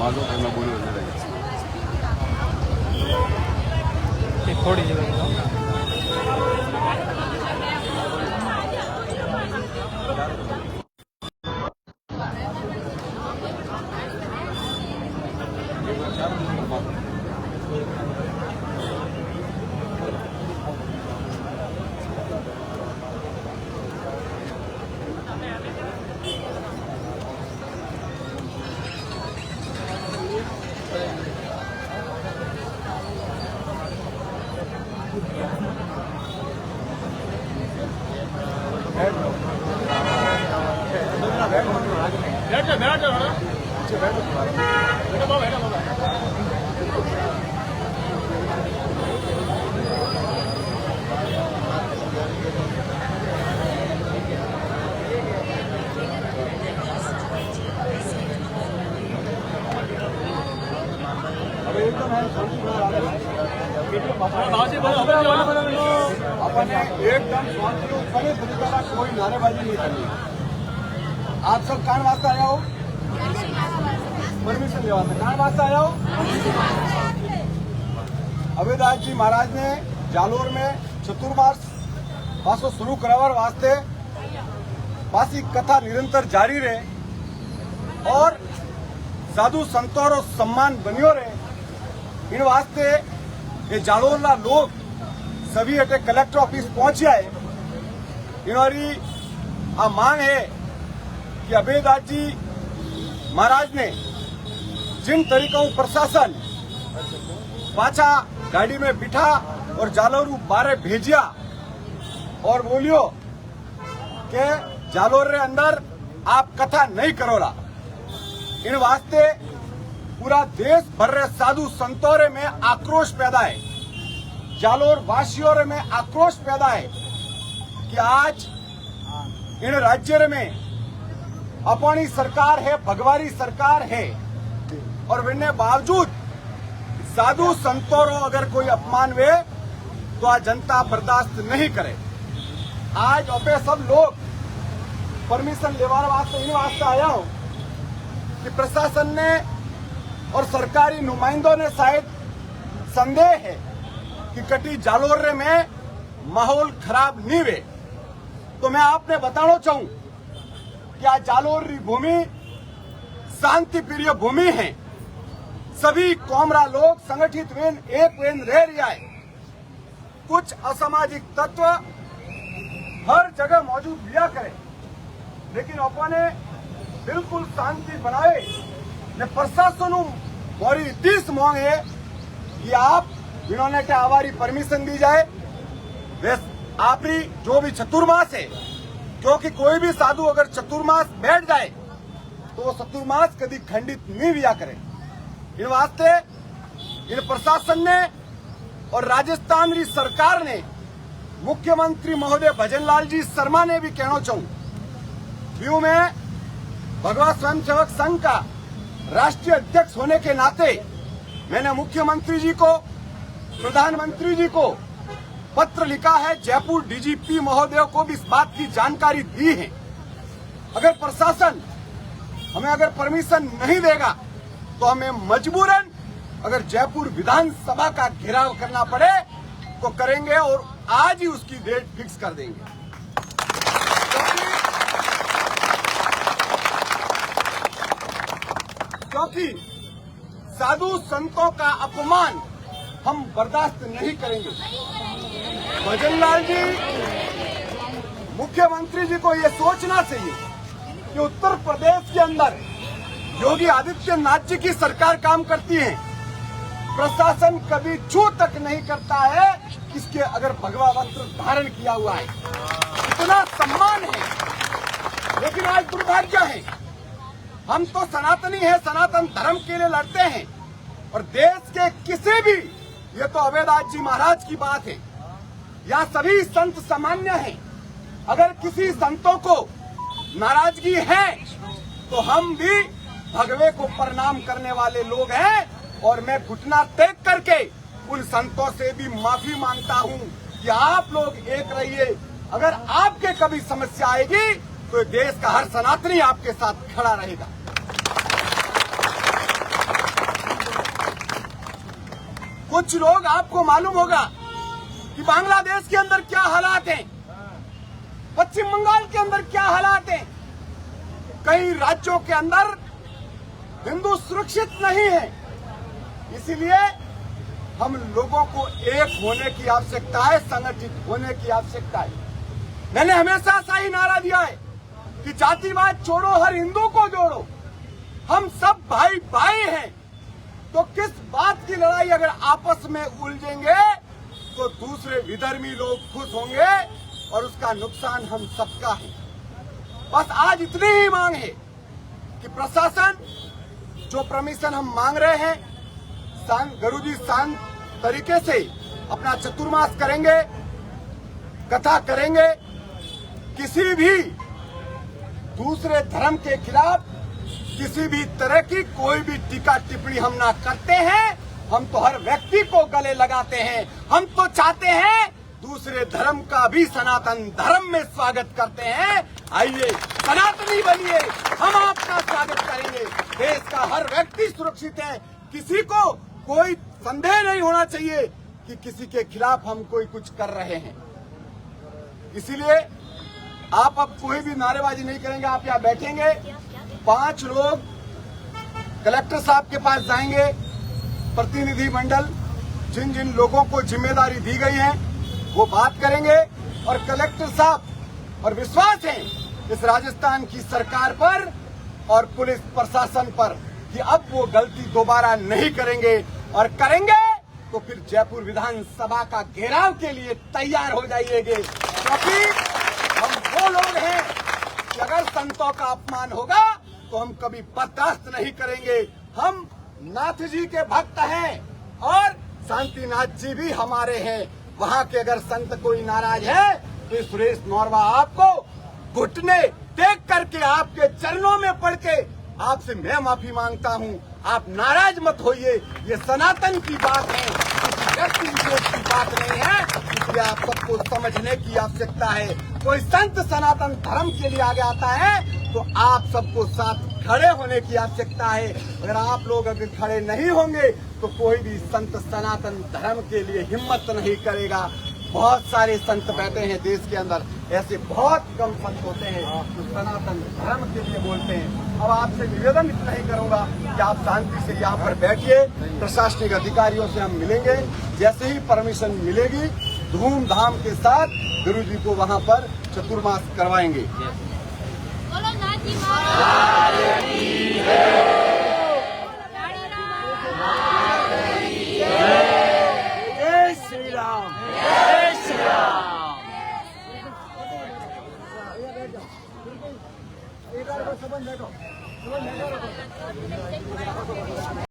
मालो मैं बोलो थोड़ी जगह एकदम कोई नारेबाजी नहीं करनी। आप सब कान वास्ते आया हो, परमिशन लेवा कान वास्ते आया हो। अभयदास जी महाराज ने जालोर में चतुर्मास पासो शुरू करावर वास्ते पासी कथा निरंतर जारी रहे और साधु संतों रो सम्मान बनियो रहे। इन वास्ते ये जालोरना लोग सभी अटे कलेक्टर ऑफिस पहुंचे है। इनोरी आ मांग है कि अभयदास जी महाराज ने जिन तरीकों प्रशासन पाछा गाड़ी में बिठा और जालोरू बारे भेजिया और बोलियो कि जालोर रे अंदर आप कथा नहीं करोला। इन वास्ते पूरा देश भर रे साधु संतों रे में आक्रोश पैदा है, जालोर वासियों रे में आक्रोश पैदा है कि आज इन राज्य में अपनी सरकार है, भगवारी सरकार है और बिने बावजूद साधु संतों रो अगर कोई अपमान वे तो आ जनता बर्दाश्त नहीं करे। आज अपे सब लोग परमिशन लेवार वास्ते इन वास्ते आया हो कि प्रशासन ने और सरकारी नुमाइंदों ने शायद संदेह है कि कटी जालोर में माहौल खराब नहीं वे। तो मैं आपने बताना चाहूं कि आज जालोर री भूमि शांति प्रिय भूमि है। सभी कौमरा लोग संगठित वेन एक वेन रह रिया है। कुछ असामाजिक तत्व हर जगह मौजूद लिया करे, लेकिन अपने बिल्कुल शांति बनाए ने प्रशासन मोरी तीस मांग है कि आप इन्होंने क्या आवारी परमिशन दी जाए। आप ही जो भी चतुर्मास है, क्योंकि कोई भी साधु अगर चतुर्मास बैठ जाए तो वो चतुर्मास कभी खंडित नहीं दिया करे। इन वास्ते इन प्रशासन ने और राजस्थान की सरकार ने मुख्यमंत्री महोदय भजनलाल जी शर्मा ने भी कहना चाहूं, व्यू में भगवा स्वयंसेवक संघ का राष्ट्रीय अध्यक्ष होने के नाते मैंने मुख्यमंत्री जी को, प्रधानमंत्री जी को पत्र लिखा है, जयपुर डीजीपी महोदय को भी इस बात की जानकारी दी है। अगर प्रशासन हमें अगर परमिशन नहीं देगा तो हमें मजबूरन अगर जयपुर विधानसभा का घेराव करना पड़े तो करेंगे और आज ही उसकी डेट फिक्स कर देंगे। क्योंकि साधु संतों का अपमान हम बर्दाश्त नहीं करेंगे। भजनलाल जी, मुख्यमंत्री जी को ये सोचना चाहिए कि उत्तर प्रदेश के अंदर योगी आदित्यनाथ जी की सरकार काम करती है, प्रशासन कभी छू तक नहीं करता है इसके अगर भगवा वस्त्र धारण किया हुआ है, इतना सम्मान है। लेकिन आज दुर्भाग्य है, हम तो सनातनी है, सनातन धर्म के लिए लड़ते हैं और देश के किसी भी, ये तो अभयदास जी महाराज की बात है, यहाँ सभी संत सामान्य हैं। अगर किसी संतों को नाराजगी है तो हम भी भगवे को प्रणाम करने वाले लोग हैं और मैं घुटना टेक करके उन संतों से भी माफी मांगता हूं कि आप लोग एक रहिए। अगर आपके कभी समस्या आएगी तो देश का हर सनातनी आपके साथ खड़ा रहेगा। कुछ लोग, आपको मालूम होगा कि बांग्लादेश के अंदर क्या हालात हैं, पश्चिम बंगाल के अंदर क्या हालात हैं। कई राज्यों के अंदर हिंदू सुरक्षित नहीं है। इसीलिए हम लोगों को एक होने की आवश्यकता है, संगठित होने की आवश्यकता है। मैंने हमेशा ऐसा ही नारा दिया है कि जातिवाद छोड़ो, हर हिंदू को जोड़ो। हम सब भाई भाई हैं, तो किस बात की लड़ाई अगर आपस में उलझेंगे तो दूसरे विधर्मी लोग खुश होंगे और उसका नुकसान हम सबका है। बस आज इतनी ही मांग है कि प्रशासन जो परमिशन हम मांग रहे हैं, गुरुजी शांत तरीके से अपना चतुर्मास करेंगे, कथा करेंगे। किसी भी दूसरे धर्म के खिलाफ किसी भी तरह की कोई भी टीका टिप्पणी हम ना करते हैं। हम तो हर व्यक्ति को गले लगाते हैं। हम तो चाहते हैं दूसरे धर्म का भी सनातन धर्म में स्वागत करते हैं। आइए सनातनी बनिए, हम आपका स्वागत करेंगे। देश का हर व्यक्ति सुरक्षित है। किसी को कोई संदेह नहीं होना चाहिए कि किसी के खिलाफ हम कोई कुछ कर रहे हैं। इसीलिए आप अब कोई भी नारेबाजी नहीं करेंगे। आप यहाँ बैठेंगे, 5 लोग कलेक्टर साहब के पास जाएंगे, प्रतिनिधि मंडल जिन जिन लोगों को जिम्मेदारी दी गई है वो बात करेंगे। और कलेक्टर साहब और विश्वास है इस राजस्थान की सरकार पर और पुलिस प्रशासन पर कि अब वो गलती दोबारा नहीं करेंगे, और करेंगे तो फिर जयपुर विधानसभा का घेराव के लिए तैयार हो जाइएगा। क्योंकि हम वो लोग हैं कि अगर संतों का अपमान होगा तो हम कभी बर्दाश्त नहीं करेंगे। हम नाथ जी के भक्त हैं और शांतिनाथ जी भी हमारे हैं। वहाँ के अगर संत कोई नाराज है तो सुरेश नौरवा आपको घुटने टेक करके आपके चरणों में पड़ के आपसे मैं माफी मांगता हूँ। आप नाराज मत होइए। ये सनातन की बात है, किसी व्यक्ति विशेष की बात नहीं है। इसलिए आप सबको समझने की आवश्यकता है। कोई संत सनातन धर्म के लिए आगे आता है तो आप सबको साथ खड़े होने की आवश्यकता है। अगर आप लोग अगर खड़े नहीं होंगे तो कोई भी संत सनातन धर्म के लिए हिम्मत नहीं करेगा। बहुत सारे संत बैठे हैं देश के अंदर, ऐसे बहुत कम संत होते हैं जो सनातन धर्म के लिए बोलते हैं। अब आपसे निवेदन इतना ही करूंगा कि आप शांति से यहाँ पर बैठिए। प्रशासनिक अधिकारियों से हम मिलेंगे, जैसे ही परमिशन मिलेगी धूमधाम के साथ गुरु जी को वहाँ पर चतुर्मास करवाएंगे। जय श्री राम, जय श्री राम।